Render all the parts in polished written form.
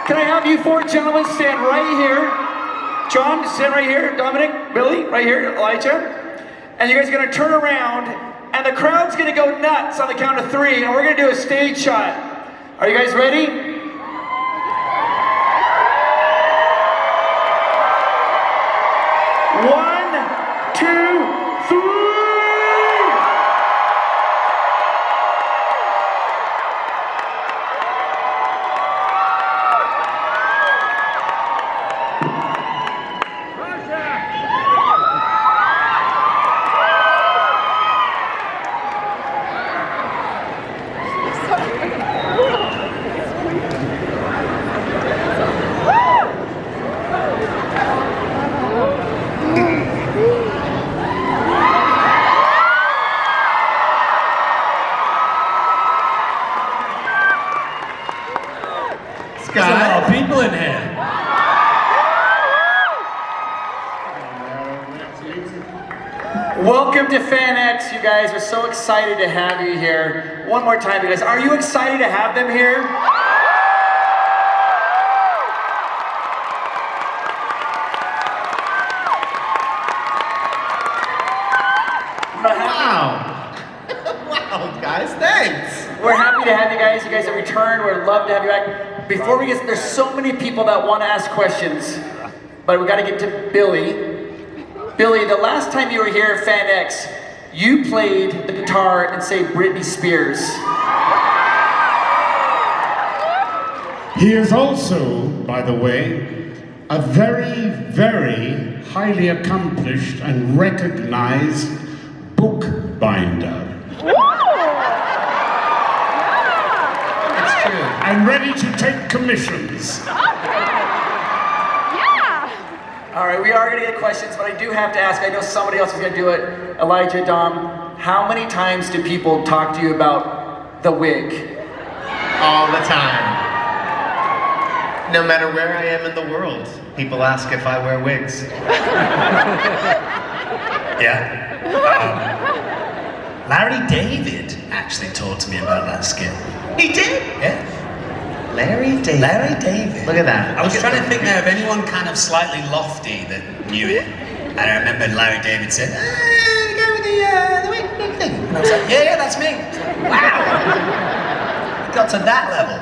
Can I have you four gentlemen stand right here? John, stand right here. Dominic, Billy, right here. Elijah. And you guys are gonna turn around, and the crowd's gonna go nuts on the count of 3, and we're gonna do a stage shot. Are you guys ready? 1, 2, 3. There's a lot of people in here. Welcome to FanX, you guys. We're so excited to have you here. One more time, you guys. Are you excited to have them here? Wow. Wow, guys, thanks. We're happy to have you guys. You guys have returned. We'd love to have you back. Before we get, there's so many people that want to ask questions, but we got to get to Billy. Billy, the last time you were here at FanX, you played the guitar and say Britney Spears. He is also, by the way, a very, very highly accomplished and recognized bookbinder. It's true. And ready to take commissions. All right, we are going to get questions, but I do have to ask, I know somebody else is going to do it. Elijah, Dom, how many times do people talk to you about the wig? All the time. No matter where I am in the world, people ask if I wear wigs. Yeah. Larry David actually talked to me about that skill. He did? Yeah. Larry David. Larry David. Look at that. I was trying to think there of anyone kind of slightly lofty that knew it. And I remember Larry David said, the guy with the wig thing. And I was like, yeah, that's me. Wow. It got to that level.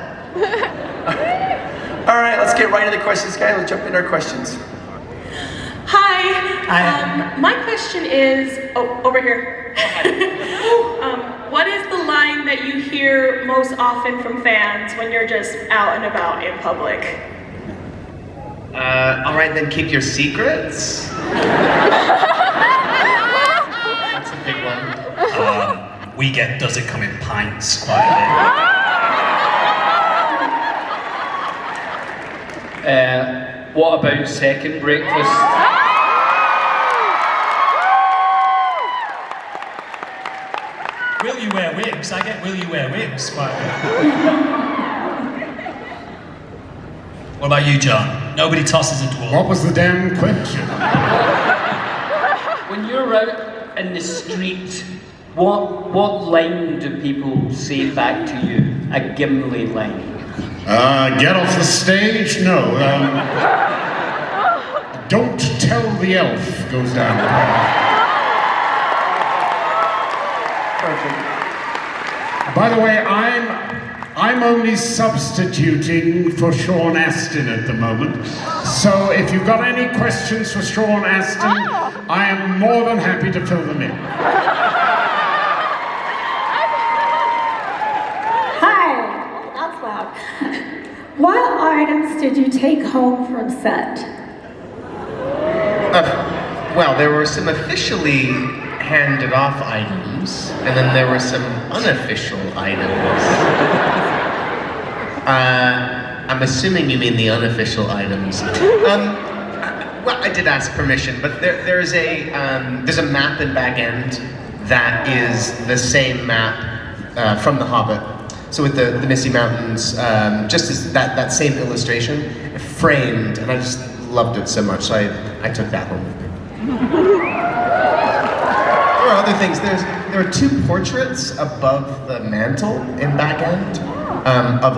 All right, let's get right into the questions, guys. Let's jump into our questions. Hi. My question is, over here. What is the line that you hear most often from fans when you're just out and about in public? All right, then keep your secrets. That's a big one. We get does it come in pints quite a bit. What about second breakfast? Will you wear wigs? I get will you wear wigs quite a bit. What about you, John? Nobody tosses a dwarf. What was the damn question? When you're out in the street, what line do people say back to you? A Gimli line? Get off the stage? No. Don't tell the elf goes down the path. By the way, I'm only substituting for Sean Astin at the moment. So if you've got any questions for Sean Astin, I am more than happy to fill them in. Hi, that's loud. What items did you take home from set? Well, there were some officially handed off items, and then there were some unofficial items. I'm assuming you mean the unofficial items. Well, I did ask permission, but there's a map in Bag End that is the same map from The Hobbit. So with the Misty Mountains, just as that same illustration, framed, and I just loved it so much, so I took that home with me. There are other things. There are 2 portraits above the mantle in Back End of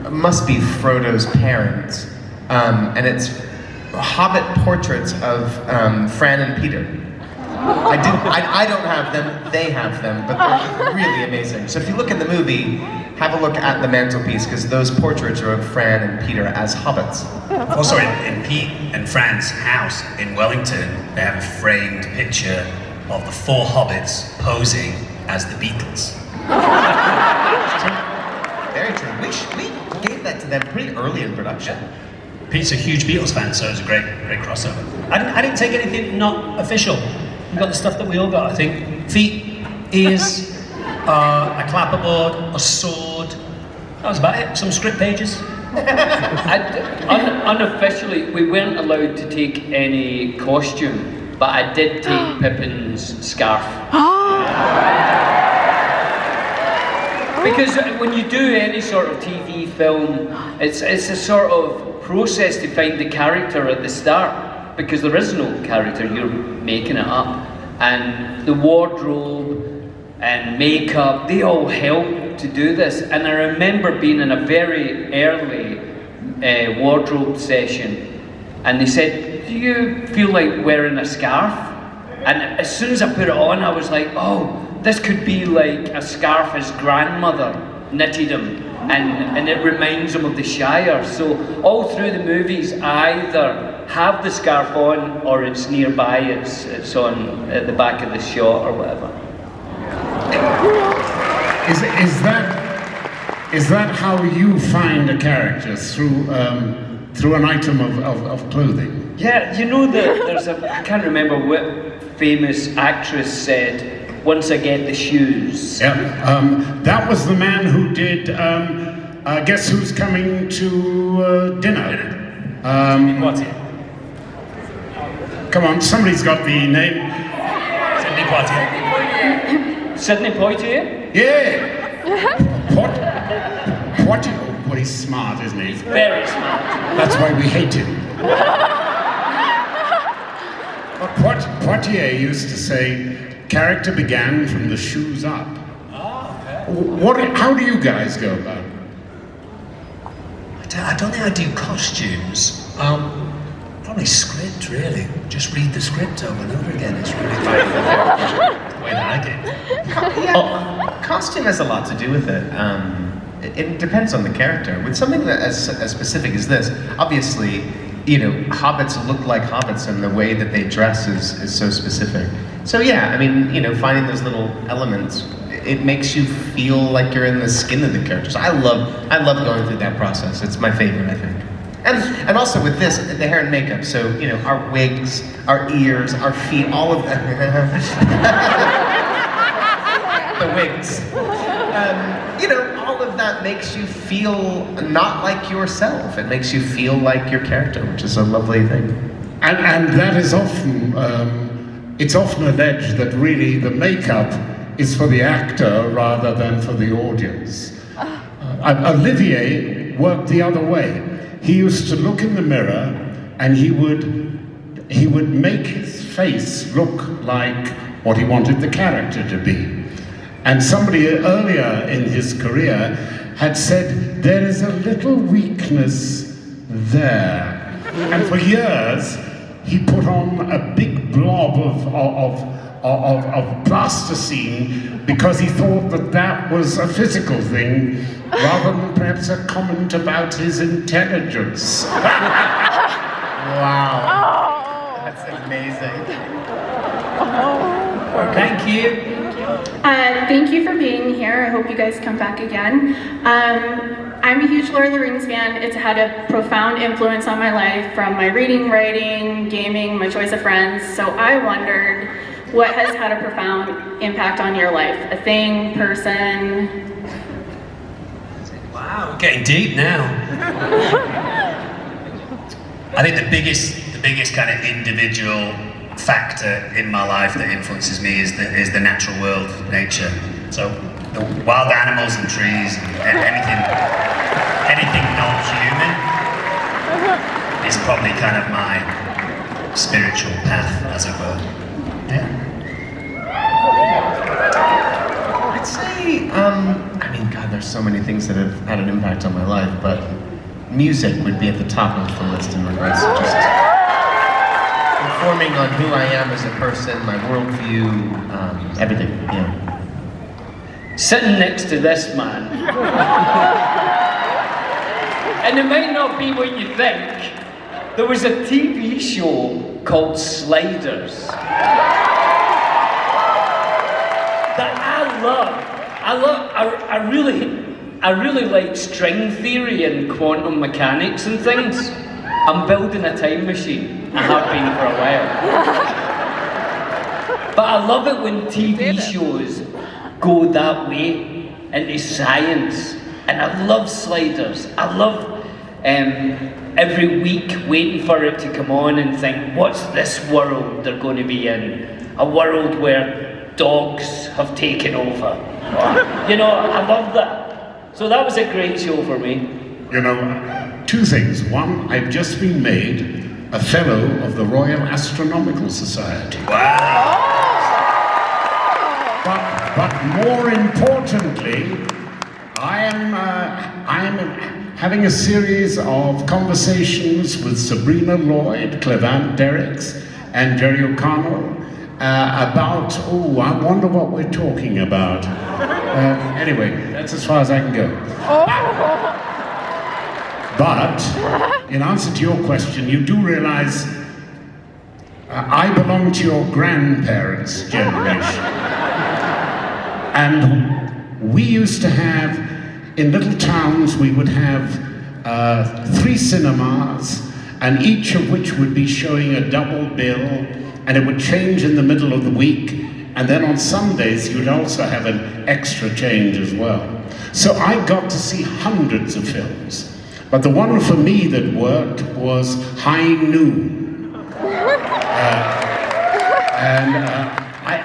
must be Frodo's parents, and it's Hobbit portraits of Fran and Peter. I don't have them, they have them, but they're really amazing. So if you look in the movie, have a look at the mantelpiece, because those portraits are of Fran and Peter as hobbits. Also, in Pete and Fran's house in Wellington, they have a framed picture of the 4 hobbits posing as the Beatles. Very true. We gave that to them pretty early in production. Pete's a huge Beatles fan, so it was a great crossover. I didn't take anything not official. We got the stuff that we all got, I think. Feet, ears, a clapperboard, a sword. That was about it. Some script pages. Unofficially, we weren't allowed to take any costume, but I did take Pippin's scarf. Because when you do any sort of TV film, it's a sort of process to find the character at the start. Because there is no character, you're making it up. And the wardrobe and makeup, they all help to do this. And I remember being in a very early wardrobe session, and they said, do you feel like wearing a scarf? And as soon as I put it on, I was like, oh, this could be like a scarf his grandmother knitted him, and it reminds him of the Shire. So all through the movies, I either have the scarf on or it's nearby, it's on at the back of the shot or whatever. Is that how you find a character, through an item of clothing? Yeah, you know that there's I can't remember what famous actress said, once I get the shoes. Yeah, that was the man who did Guess Who's Coming to Dinner? Come on, somebody's got the name. Sidney Poitier. Sidney Poitier? Yeah! Poitier? Well, he's smart, isn't he? He's very smart. That's why we hate him. Poitier used to say, character began from the shoes up. Okay. How do you guys go about it? I don't think I do costumes. Probably script, really. Just read the script over and over again. It's really fun. The way that I do. Yeah, costume has a lot to do with it. It depends on the character. With something that as specific as this, obviously, hobbits look like hobbits, and the way that they dress is so specific. So yeah, I mean, finding those little elements, it makes you feel like you're in the skin of the characters. I love going through that process. It's my favorite, I think. And also with this, the hair and makeup. So our wigs, our ears, our feet, all of that. The wigs. All of that makes you feel not like yourself. It makes you feel like your character, which is a lovely thing. And that is often, it's often alleged that really the makeup is for the actor rather than for the audience. Olivier worked the other way. He used to look in the mirror and he would make his face look like what he wanted the character to be. And somebody earlier in his career had said, there is a little weakness there. And for years, he put on a big blob of plasticine because he thought that was a physical thing rather than perhaps a comment about his intelligence. Wow. That's amazing. Thank you. Thank you for being here. I hope you guys come back again. I'm a huge Lord of the Rings fan. It's had a profound influence on my life, from my reading, writing, gaming, my choice of friends. So I wondered, what has had a profound impact on your life? A thing, person? Wow, we're getting deep now. I think the biggest kind of individual factor in my life that influences me is the natural world, nature. So the wild animals and trees and anything non-human is probably kind of my spiritual path, as it were. Yeah. I'd say, God, there's so many things that have had an impact on my life, but music would be at the top of the list in regards to just informing on who I am as a person, my worldview, everything, yeah. Sitting next to this man, and it might not be what you think, there was a TV show called Sliders that I really like string theory and quantum mechanics and things. I'm building a time machine. I have been for a while. But I love it when TV shows go that way into science. And I love Sliders. I love every week waiting for it to come on and think, what's this world they're going to be in? A world where dogs have taken over. You know, I love that. So that was a great show for me. You know, two things. One, I've just been made a Fellow of the Royal Astronomical Society. Wow. But more importantly, I am having a series of conversations with Sabrina Lloyd, Clevant Derricks, and Jerry O'Connell about, I wonder what we're talking about. Anyway, that's as far as I can go. But, in answer to your question, you do realize I belong to your grandparents' generation. And we used to have, in little towns, we would have 3 cinemas, and each of which would be showing a double bill, and it would change in the middle of the week, and then on Sundays you'd also have an extra change as well. So I got to see hundreds of films, but the one for me that worked was High Noon.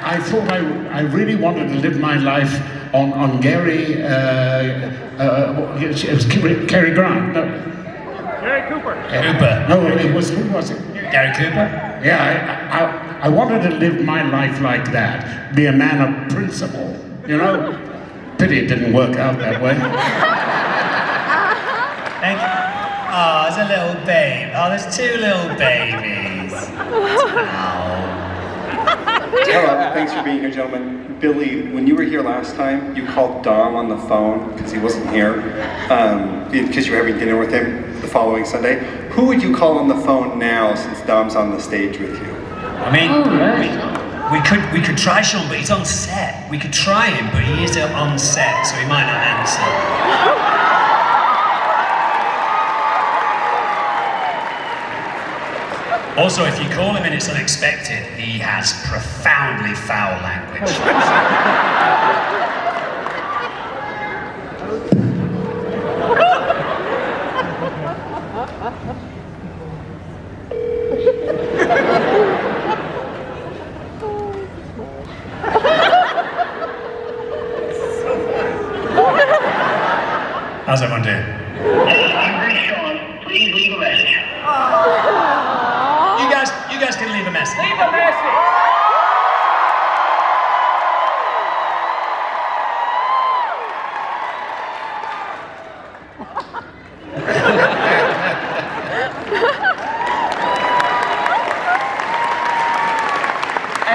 I thought I really wanted to live my life on Gary, it was Cary Grant, no. Gary Cooper. Cooper. No, it was, who was it? Gary Cooper? Yeah, I wanted to live my life like that, be a man of principle, you know? Pity it didn't work out that way. Thank you. Oh, there's a little babe. Oh, there's 2 little babies. Oh. Hello, thanks for being here, gentlemen. Billy, when you were here last time, you called Dom on the phone because he wasn't here, because you were having dinner with him the following Sunday. Who would you call on the phone now since Dom's on the stage with you? I mean, we could try Sean, but he's on set. We could try him, but he is on set, so he might not answer. Also, if you call him and it's unexpected, he has profoundly foul language. How's everyone doing? Hungry Sean, please leave a message. You guys can leave a message. Leave a message! I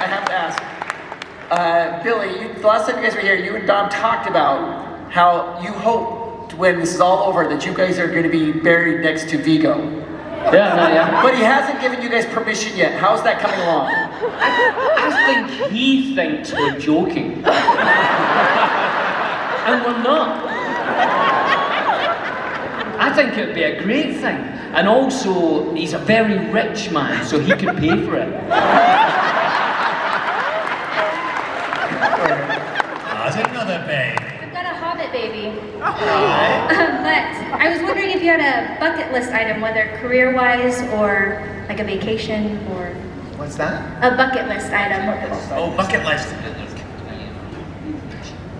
have to ask. Billy, the last time you guys were here, you and Dom talked about how you hope when this is all over that you guys are going to be buried next to Vigo. Yeah. But he hasn't given you guys permission yet. How's that coming along? I think he thinks we're joking. And we're not. I think it'd be a great thing. And also, he's a very rich man, so he could pay for it. How's another babe? I've got a hobbit baby. But I was wondering if you had a bucket list item, whether career-wise or like a vacation or... What's that? A bucket list item. Oh, bucket list.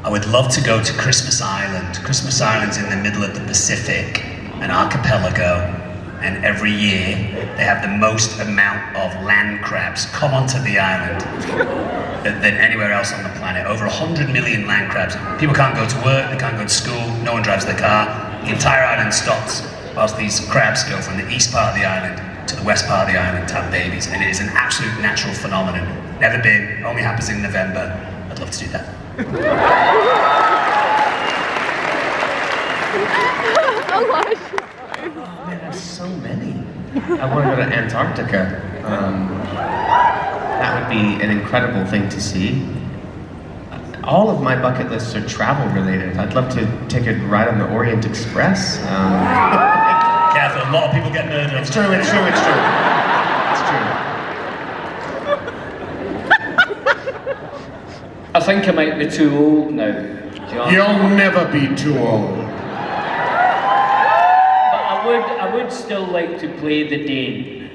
I would love to go to Christmas Island. Christmas Island's in the middle of the Pacific, an archipelago, and every year they have the most amount of land crabs come onto the island than anywhere else on the planet. Over 100 million land crabs. People can't go to work, they can't go to school, no one drives their car. The entire island stops whilst these crabs go from the east part of the island to the west part of the island to have babies, and it is an absolute natural phenomenon. Never been, only happens in November. I'd love to do that. Oh man, there's so many. I want to go to Antarctica. That would be an incredible thing to see. All of my bucket lists are travel related. I'd love to take a ride on the Orient Express. Careful, a lot of people get murdered. It's true, it's true, it's true. I think I might be too old now, John. You'll never be too old. I would still like to play the Dane.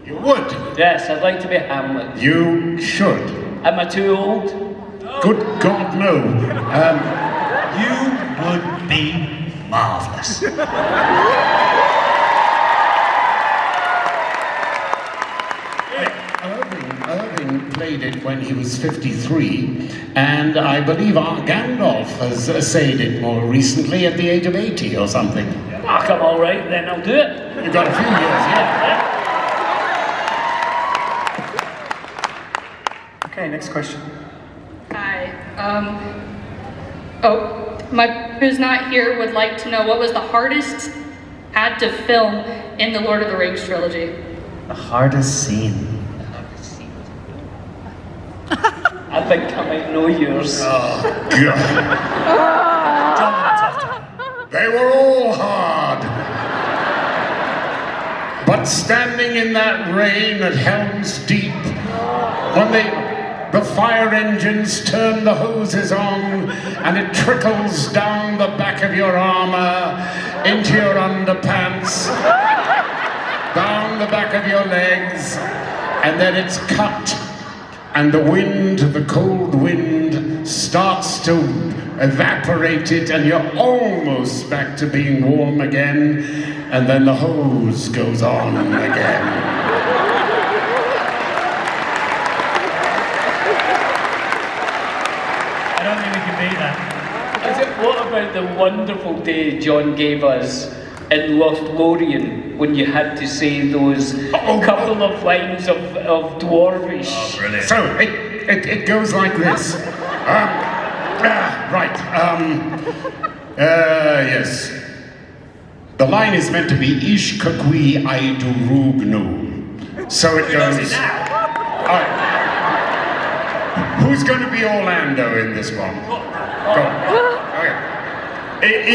You would? Yes, I'd like to be Hamlet. You should. Am I too old? Good God, no. You would be marvellous. Irving played it when he was 53, and I believe our Gandalf has essayed it more recently at the age of 80 or something. Ah, come all right, then I'll do it. You've got a few years, yeah. Okay, next question. Hi. Who's not here would like to know what was the hardest had to film in the Lord of the Rings trilogy? The hardest scene. I think I might know yours. Oh, God. They were all hard. But standing in that rain at Helm's Deep, when the fire engines turn the hoses on and it trickles down the back of your armor, into your underpants, down the back of your legs, and then it's cut, and the wind, the cold wind, starts to evaporate it, and you're almost back to being warm again, and then the hose goes on again. I don't think we can beat that. What about the wonderful day John gave us in Lothlorien when you had to say those couple of lines of Dwarvish? Oh, brilliant. So, it goes like this. Yes. The line is meant to be Ish kakui aidurugnu. So it goes. All right. Who's going to be Orlando in this one? Go on. Okay.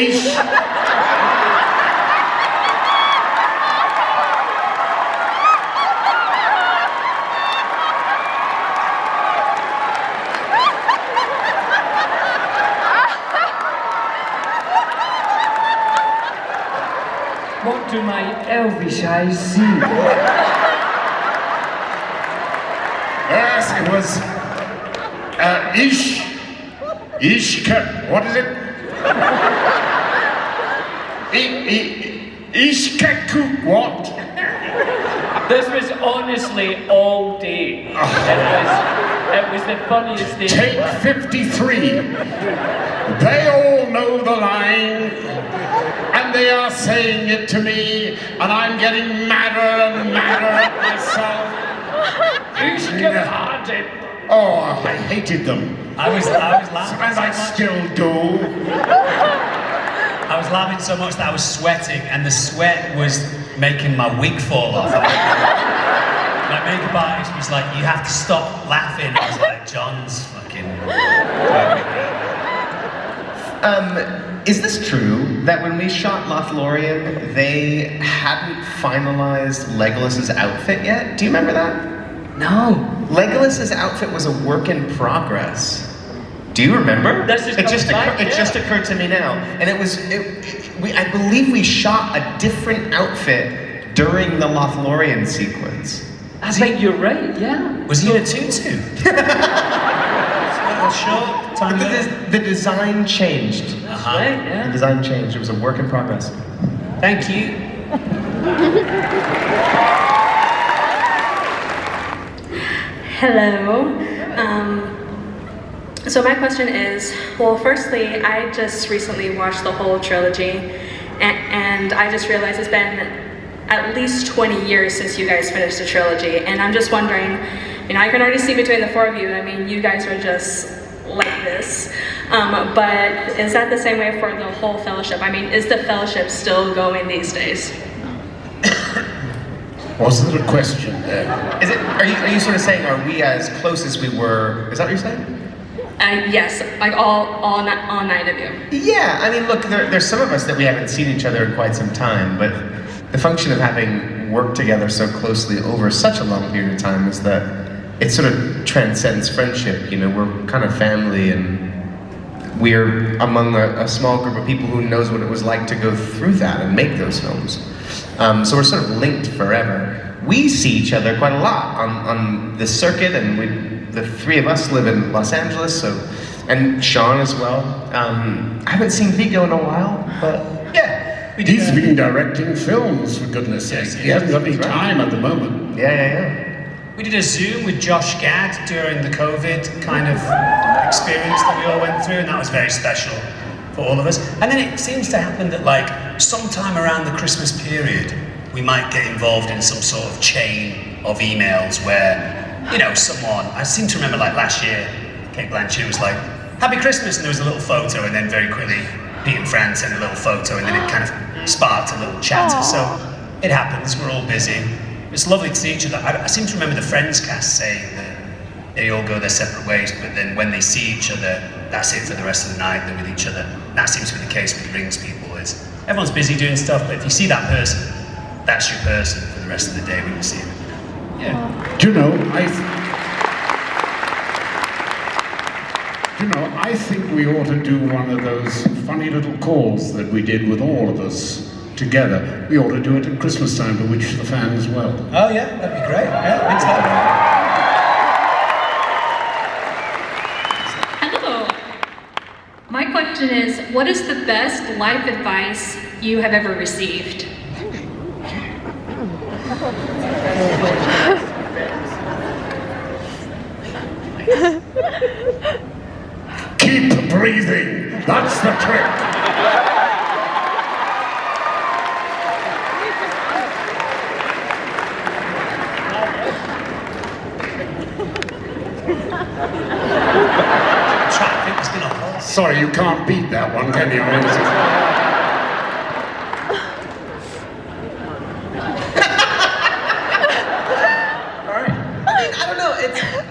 Ish. What do my elvish eyes see? Yes, it was what is it? Ishkaku what? This was honestly all day. It was the funniest day. Take 53. They all know the line, and they are saying it to me, and I'm getting madder and madder at myself. Oh, I hated them. I was laughing and so I much. still do. I was laughing so much that I was sweating, and the sweat was making my wig fall off. My makeup artist was like, "You have to stop laughing." I was like, "John's fucking." Is this true that when we shot Lothlorien, they hadn't finalized Legolas's outfit yet? Do you remember that? No. Legolas's outfit was a work in progress. Do you remember? It just occurred to me now, and I believe we shot a different outfit during the Lothlorien sequence. I think you're right. Yeah. Was he in a tutu? The design changed. Right, yeah. The design changed. It was a work in progress. Thank you. Hello. So my question is, well, firstly, I just recently watched the whole trilogy, and I just realized it's been at least 20 years since you guys finished the trilogy, and I'm just wondering, you know, I can already see between the four of you, I mean, you guys are just like this, but is that the same way for the whole Fellowship? I mean, is the Fellowship still going these days? Was there a question there? Is it? Are you sort of saying, are we as close as we were? Is that what you're saying? Yes, like all 9 of you. Yeah, I mean, look, there's some of us that we haven't seen each other in quite some time, but the function of having worked together so closely over such a long period of time is that it sort of transcends friendship. You know, we're kind of family, and we're among a small group of people who knows what it was like to go through that and make those films. So we're sort of linked forever. We see each other quite a lot on the circuit, and the three of us live in Los Angeles, and Sean as well. I haven't seen Vigo in a while, but yeah. He's been directing films, for goodness sake. He hasn't got any time at the moment. Yeah. We did a Zoom with Josh Gad during the COVID kind of experience that we all went through, and that was very special for all of us. And then it seems to happen that, like, sometime around the Christmas period, we might get involved in some sort of chain of emails where, you know, someone, I seem to remember, like, last year, Kate Blanchett was like, "Happy Christmas," and there was a little photo, and then very quickly, Pete and Fran sent a little photo, and then it kind of sparked a little chatter. So it happens, we're all busy. It's lovely to see each other. I seem to remember the Friends cast saying that they all go their separate ways, but then when they see each other, that's it for the rest of the night, they're with each other. That seems to be the case with Rings people, is everyone's busy doing stuff, but if you see that person, that's your person for the rest of the day when you see them. Yeah. Do you know, I think we ought to do one of those funny little calls that we did with all of us together. We ought to do it at Christmas time to wish the fans well. Oh yeah, that'd be great. Yeah, thanks. Hello. My question is, what is the best life advice you have ever received? Keep breathing. That's the trick. Sorry, you can't beat that one, can you? I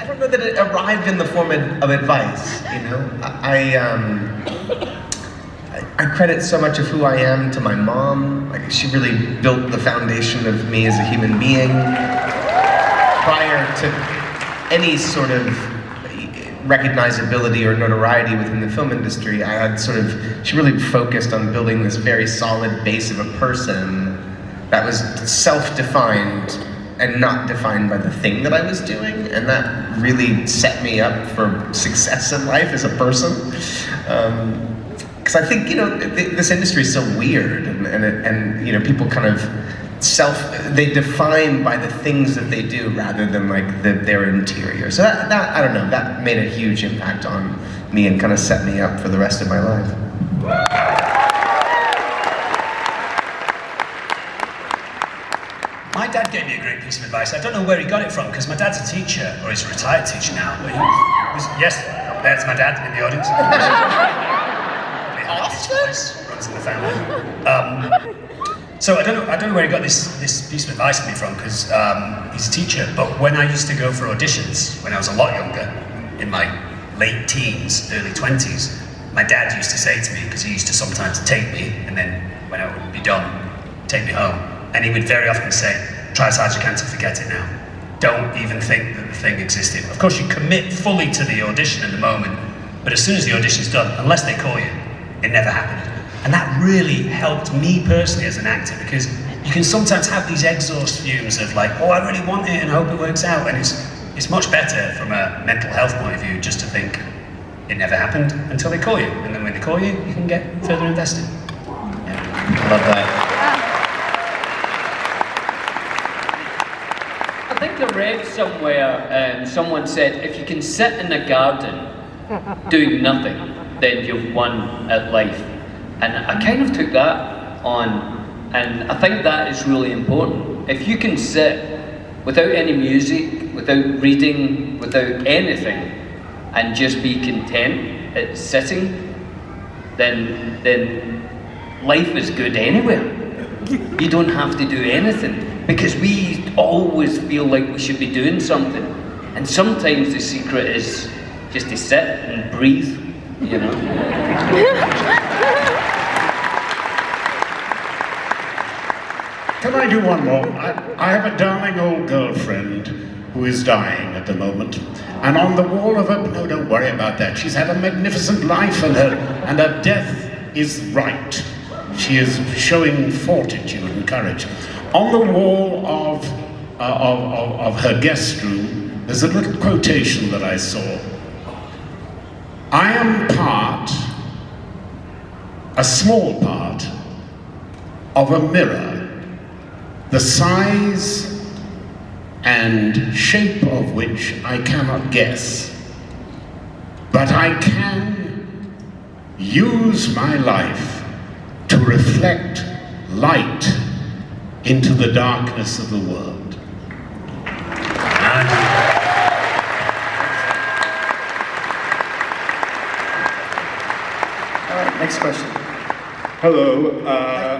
don't know that it arrived in the form of advice, you know? I credit so much of who I am to my mom. Like, she really built the foundation of me as a human being. Prior to any sort of recognizability or notoriety within the film industry, I had she really focused on building this very solid base of a person that was self-defined and not defined by the thing that I was doing, and that really set me up for success in life as a person. Because I think, you know, this industry is so weird, and you know, people kind of they define by the things that they do rather than like their interior. So that I don't know, that made a huge impact on me and kind of set me up for the rest of my life. My dad gave me a great piece of advice. I don't know where he got it from, because my dad's a teacher, or he's a retired teacher now. But yes, there's my dad in the audience. Runs in the family. So I don't know where he got this piece of advice on me from, because he's a teacher. But when I used to go for auditions, when I was a lot younger, in my late teens, early 20s, my dad used to say to me, because he used to sometimes take me, and then when I would be done, take me home. And he would very often say, try as hard as you can to forget it now. Don't even think that the thing existed. Of course, you commit fully to the audition in the moment, but as soon as the audition's done, unless they call you, it never happened. And that really helped me personally as an actor, because you can sometimes have these exhaust fumes of like, oh, I really want it and I hope it works out. And it's much better from a mental health point of view just to think it never happened until they call you. And then when they call you, you can get further invested. Yeah. Love that. have read somewhere, someone said, if you can sit in a garden doing nothing, then you've won at life. And I kind of took that on, and I think that is really important. If you can sit without any music, without reading, without anything, and just be content at sitting, then life is good anywhere. You don't have to do anything, because we always feel like we should be doing something. And sometimes the secret is just to sit and breathe, you know. Can I do one more? I have a darling old girlfriend who is dying at the moment. And on the wall of her, no, don't worry about that. She's had a magnificent life, and her death is right. She is showing fortitude and courage. On the wall of her guest room, there's a little quotation that I saw. I am a small part, of a mirror, the size and shape of which I cannot guess, but I can use my life to reflect light into the darkness of the world. All right, next question. Hello.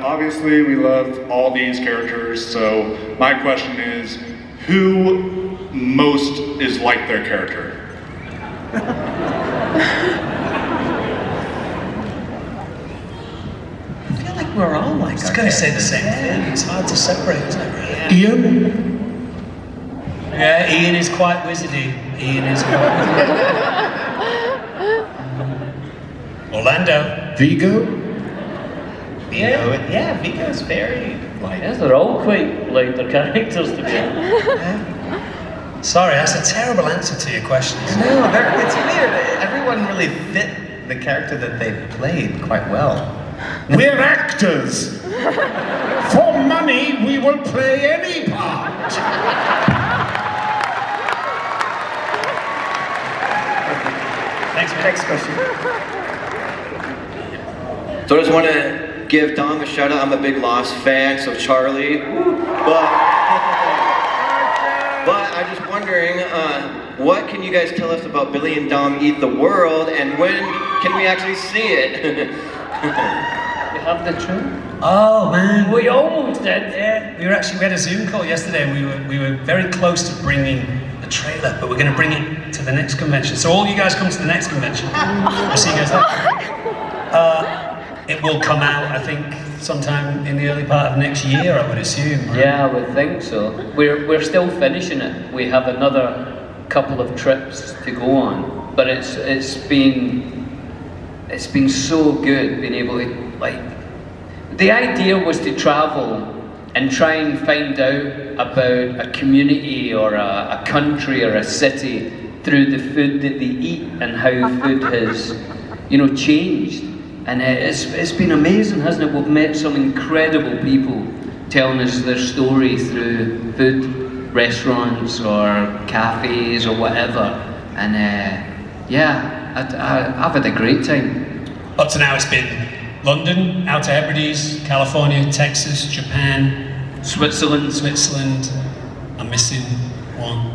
Obviously, we love all these characters, so my question is, who most is like their character? I feel like we're all like. I was going to say the same thing. It's hard to separate, isn't it? Really? Ian? Yeah, Ian is quite wizardy. Ian is quite wizardy. Orlando. Vigo? Yeah, Vigo's very like. Yes, they're all quite like their characters to be honest. Sorry, that's a terrible answer to your question. No, it's weird. Everyone really fit the character that they played quite well. We're actors. For money, we will play any part. Next question. So I just want to give Dom a shout out. I'm a big Lost fan, so Charlie. But I'm just wondering, what can you guys tell us about Billy and Dom Eat the World, and when can we actually see it? We have the truth. Oh man, we almost did. Yeah, we had a Zoom call yesterday, and we were very close to bringing the trailer, but we're going to bring it to the next convention. So all you guys come to the next convention. We'll see you guys there. It will come out, I think, sometime in the early part of next year, I would assume. Right? Yeah, I would think so. We're still finishing it. We have another couple of trips to go on, but it's been so good being able to the idea was to travel and try and find out about a community or a country or a city through the food that they eat and how food has, changed. And it's been amazing, hasn't it? We've met some incredible people telling us their story through food, restaurants or cafes or whatever. And I've had a great time. Up to now it's been London, Outer Hebrides, California, Texas, Japan, Switzerland, I'm missing one.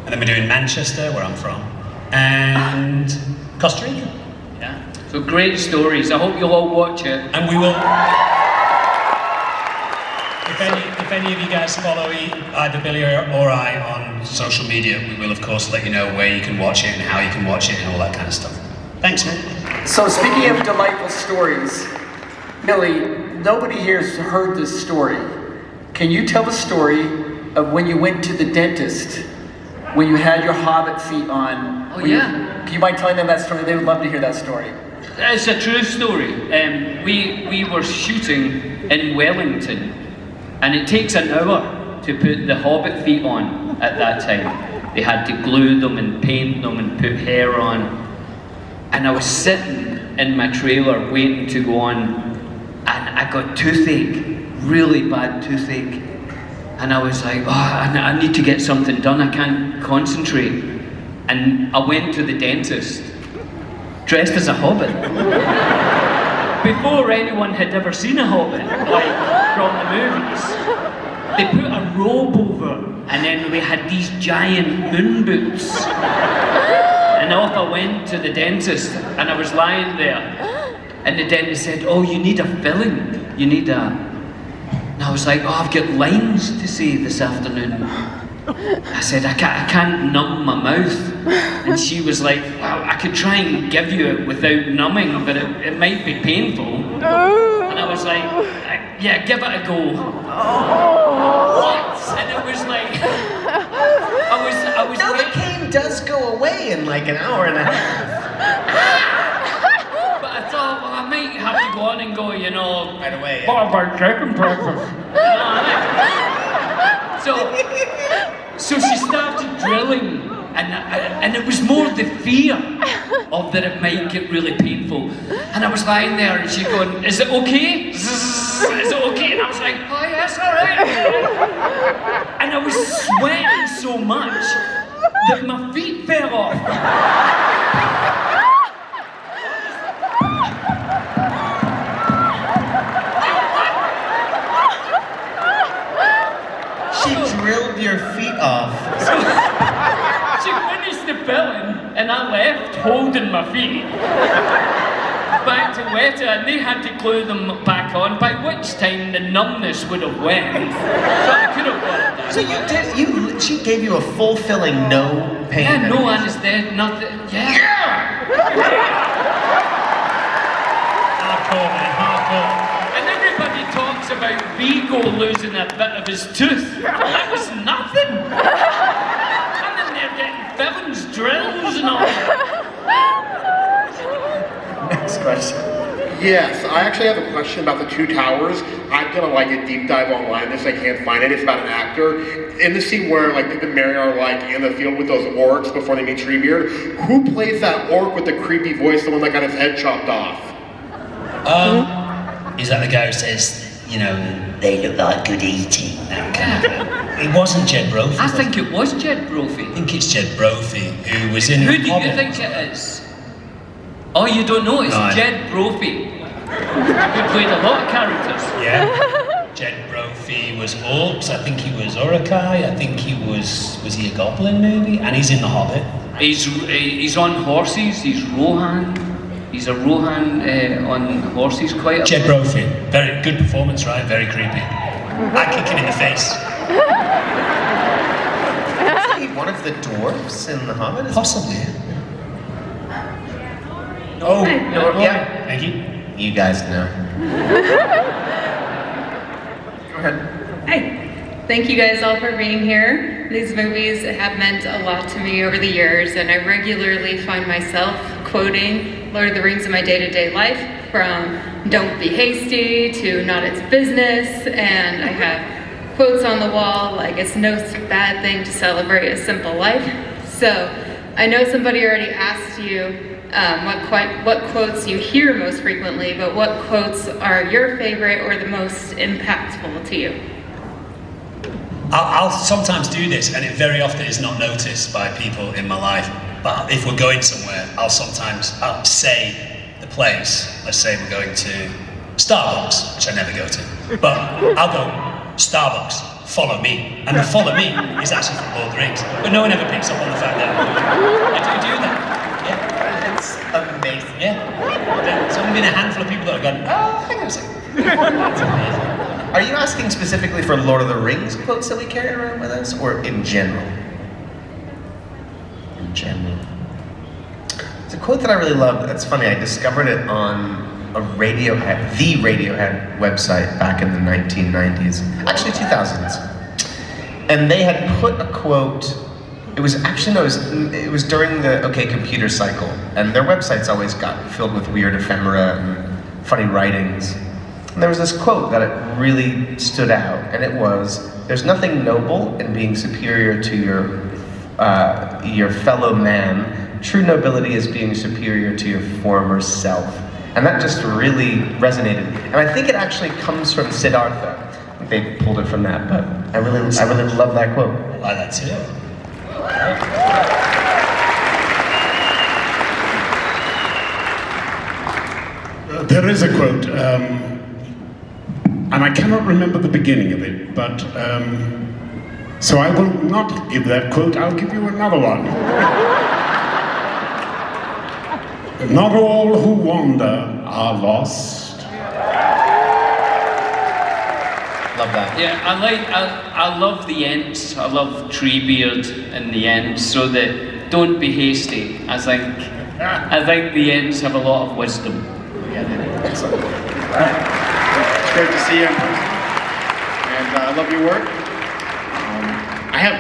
And then we're doing Manchester, where I'm from, and Costa Rica. Yeah. So great stories. I hope you'll all watch it. And we will. If any of you guys follow either Billy or I on social media, we will of course let you know where you can watch it and how you can watch it and all that kind of stuff. Thanks, man. So speaking of delightful stories, Billy, nobody here's heard this story. Can you tell the story of when you went to the dentist, when you had your hobbit feet on? Oh yeah. Can you mind telling them that story? They would love to hear that story. It's a true story. We were shooting in Wellington, and it takes an hour to put the hobbit feet on at that time. They had to glue them and paint them and put hair on. And I was sitting in my trailer waiting to go on, and I got toothache, really bad toothache. And I was like, oh, I need to get something done, I can't concentrate. And I went to the dentist, dressed as a hobbit. Before anyone had ever seen a hobbit, like from the movies. They put a robe over, and then we had these giant moon boots. And off I went to the dentist, and I was lying there. And the dentist said, oh, you need a filling. You need a... And I was like, oh, I've got lines to say this afternoon. I said, I can't numb my mouth. And she was like, well, I could try and give you it without numbing, but it might be painful. And I was like, yeah, give it a go. What? And it was like, I was Novocaine does go away in like an hour and a half. But I thought, well, I might have to go on and go, you know, right away. What about chicken breakfast? So she started drilling, and it was more the fear of that it might get really painful. And I was lying there, and she's going, "Is it okay? Is it okay?" And I was like, "Oh yes, all right." And I was sweating so much that my feet fell off. She drilled your feet off. She finished the filling, and I left holding my feet back to Weta, and they had to glue them back on, by which time the numbness would have went. So I could have worked. So she gave you a full filling, no pain. Yeah, no anesthesia, nothing. Yeah! Hardcore, man, hardcore. And everybody talks about Vigo losing a bit of his tooth. That was nothing. And then they're getting fillings, drills and all. Next question. Yes, I actually have a question about the Two Towers. I'm gonna like a deep dive online this. I can't find it. It's about an actor in the scene where like Pip and Mary are like in the field with those orcs before they meet Treebeard. Who plays that orc with the creepy voice, the one that got his head chopped off? Is that the guy who says, you know, they look like good eating? That kind of. It wasn't Jed Brophy. I think it was Jed Brophy. I think it's Jed Brophy who was in. Who do you think it is? Oh, you don't know? It's No, Jed Brophy. Who played a lot of characters. Yeah. Jed Brophy was Orcs. I think he was Uruk-hai. I think he was he a goblin maybe? And he's in The Hobbit. He's on horses. He's Rohan. He's a Rohan on horses quite a Jed lot. Brophy. Very good performance, right? Very creepy. I kick him in the face. Is he one of the dwarfs in The Hobbit? Possibly. Oh, no, yeah. Thank you. You guys know. Go ahead. Hi. Thank you guys all for being here. These movies have meant a lot to me over the years, and I regularly find myself quoting Lord of the Rings in my day-to-day life, from "Don't be hasty" to "Not its business," and I have quotes on the wall like "It's no bad thing to celebrate a simple life." So I know somebody already asked you what quotes you hear most frequently, but what quotes are your favorite or the most impactful to you? I'll sometimes do this, and it very often is not noticed by people in my life. But if we're going somewhere, I'll say the place. Let's say we're going to Starbucks, which I never go to. But I'll go, Starbucks, follow me. And the follow me is actually from Lord of the Rings. But no one ever picks up on the fact that I do that. Yeah. It's amazing. Yeah. There's only been a handful of people that have gone, oh, hang on a second. That's amazing. Are you asking specifically for Lord of the Rings quotes that we carry around with us, or in general? In general. It's a quote that I really love. It's funny, I discovered it on the Radiohead website back in the 1990s, actually 2000s. And they had put a quote, it was during the OK Computer cycle, and their websites always got filled with weird ephemera and funny writings. And there was this quote that it really stood out, and it was, "There's nothing noble in being superior to your fellow man. True nobility is being superior to your former self." And that just really resonated. And I think it actually comes from Siddhartha, they pulled it from that, but I really love that quote. I like that too. There is a quote, and I cannot remember the beginning of it, but so I will not give that quote, I'll give you another one. Not all who wander are lost. Love that. Yeah, I love the Ents. I love Treebeard and the Ents. So that don't be hasty. I think the Ents have a lot of wisdom. Excellent. It's great to see you in person, and I love your work. I have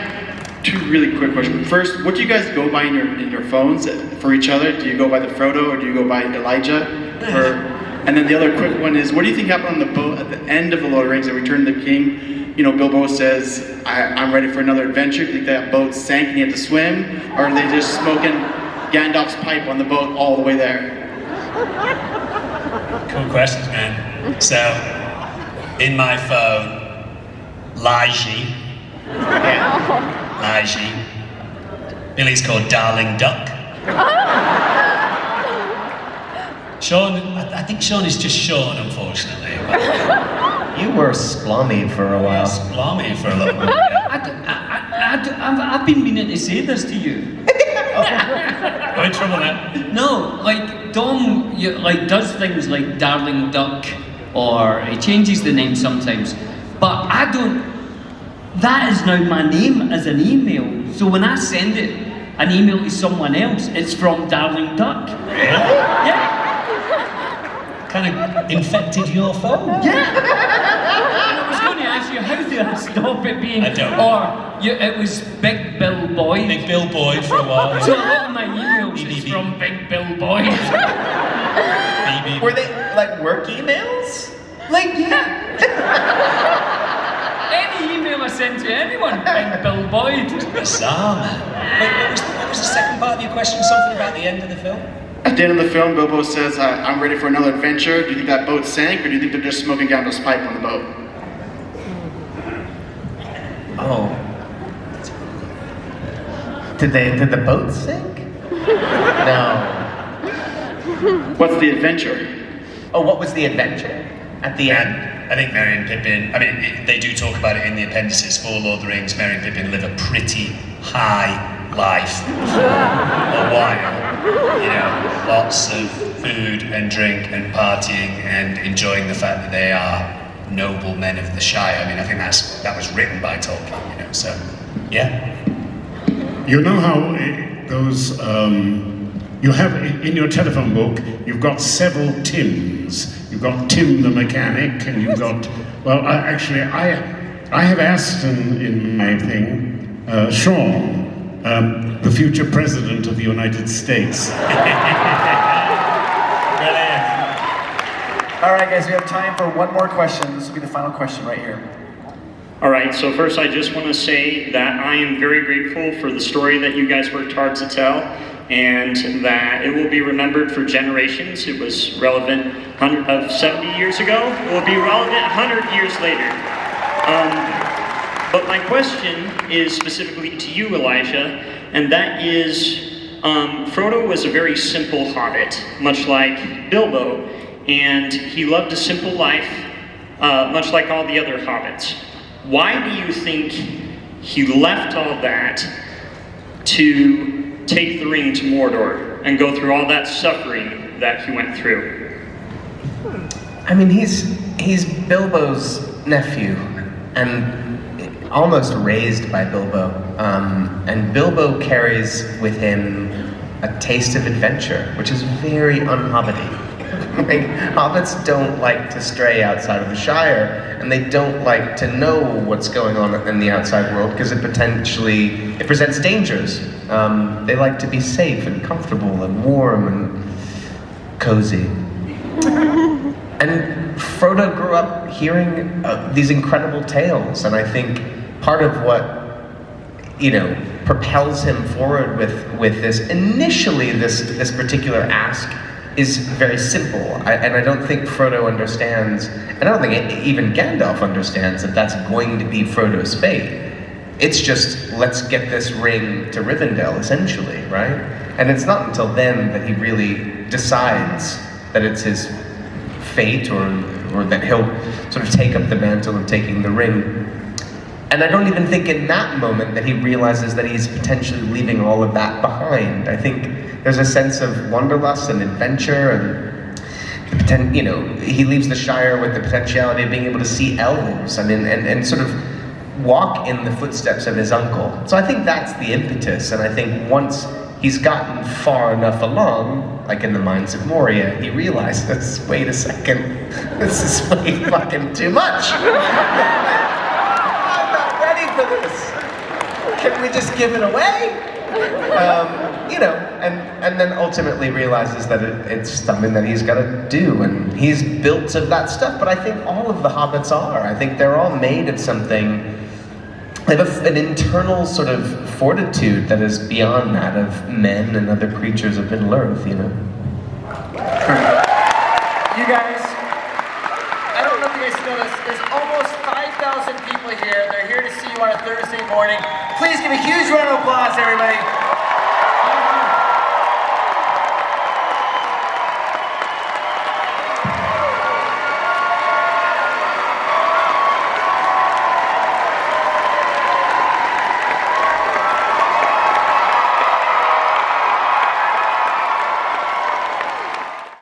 two really quick questions. First, what do you guys go by in your phones for each other? Do you go by the Frodo or do you go by Elijah? And then the other quick one is, what do you think happened on the boat at the end of the Lord of the Rings, at Return of the King? You know, Bilbo says, I'm ready for another adventure. Do you think that boat sank and he had to swim? Or are they just smoking Gandalf's pipe on the boat all the way there? Cool questions, man. So, in my phone, Lige. Billy's called Darling Duck. Sean, I think Sean is just Sean, unfortunately. You were Splommy for a while. Splommy for a little bit. I've been meaning to say this to you. I'm in trouble now. No, like Dom, does things like Darling Duck, or he changes the name sometimes. But I don't. That is now my name as an email. So when I send an email to someone else, it's from Darling Duck. Really? Yeah. Kind of infected your phone. Yeah. And I was going to ask you, how do I stop it being? I don't know. Or it was Big Bill Boyd. Big Bill Boyd for a while. So a lot of my emails is from Big Bill Boyd. Were they like work emails? Like, yeah. Any email I send to anyone, Big Bill Boyd. Bizarre, man. Wait, what was the second part of your question? Something about the end of the film? At the end of the film, Bilbo says, I'm ready for another adventure. Do you think that boat sank, or do you think they're just smoking Gandalf's pipe on the boat? Oh. Did the boat sink? No. What's the adventure? Oh, what was the adventure? At the end? I think Merry and Pippin, I mean, they do talk about it in the appendices for Lord of the Rings. Merry and Pippin live a pretty high life for a while. You know, lots of food and drink and partying and enjoying the fact that they are noble men of the Shire. I mean, I think that was written by Tolkien, you know, so, yeah. You know how those, you have in your telephone book, you've got several Tims. You've got Tim the mechanic, and you've got, well, I have Aston in my thing, Sean, the future president of the United States. Brilliant. All right, guys, we have time for one more question. This will be the final question right here. All right, so first I just want to say that I am very grateful for the story that you guys worked hard to tell, and that it will be remembered for generations. It was relevant 70 years ago. It will be relevant 100 years later. But my question is specifically to you, Elijah, and that is, Frodo was a very simple hobbit, much like Bilbo, and he loved a simple life, much like all the other hobbits. Why do you think he left all that to take the ring to Mordor and go through all that suffering that he went through? I mean, he's Bilbo's nephew, and almost raised by Bilbo. And Bilbo carries with him a taste of adventure, which is very un-hobbity. Like, hobbits don't like to stray outside of the Shire, and they don't like to know what's going on in the outside world because it presents dangers. They like to be safe and comfortable and warm and cozy. And Frodo grew up hearing these incredible tales, and I think part of what propels him forward with this particular ask is very simple. And I don't think Frodo understands, and I don't think even Gandalf understands that that's going to be Frodo's fate. It's just, let's get this ring to Rivendell, essentially, right? And it's not until then that he really decides that it's his fate, or that he'll sort of take up the mantle of taking the ring. And I don't even think in that moment that he realizes that he's potentially leaving all of that behind. I think there's a sense of wanderlust and adventure, and he leaves the Shire with the potentiality of being able to see elves, and sort of walk in the footsteps of his uncle. So I think that's the impetus, and I think once he's gotten far enough along, like in the Mines of Moria, he realizes, wait a second, this is way fucking too much. I'm not ready for this. Can we just give it away? And then ultimately realizes that it's something that he's got to do, and he's built of that stuff. But I think all of the hobbits are. I think they're all made of something. They have an internal sort of fortitude that is beyond that of men and other creatures of Middle-earth, You guys, I don't know if you guys know this, there's almost 5,000 people here. They're here to see you on a Thursday morning. Please give a huge round of applause, everybody.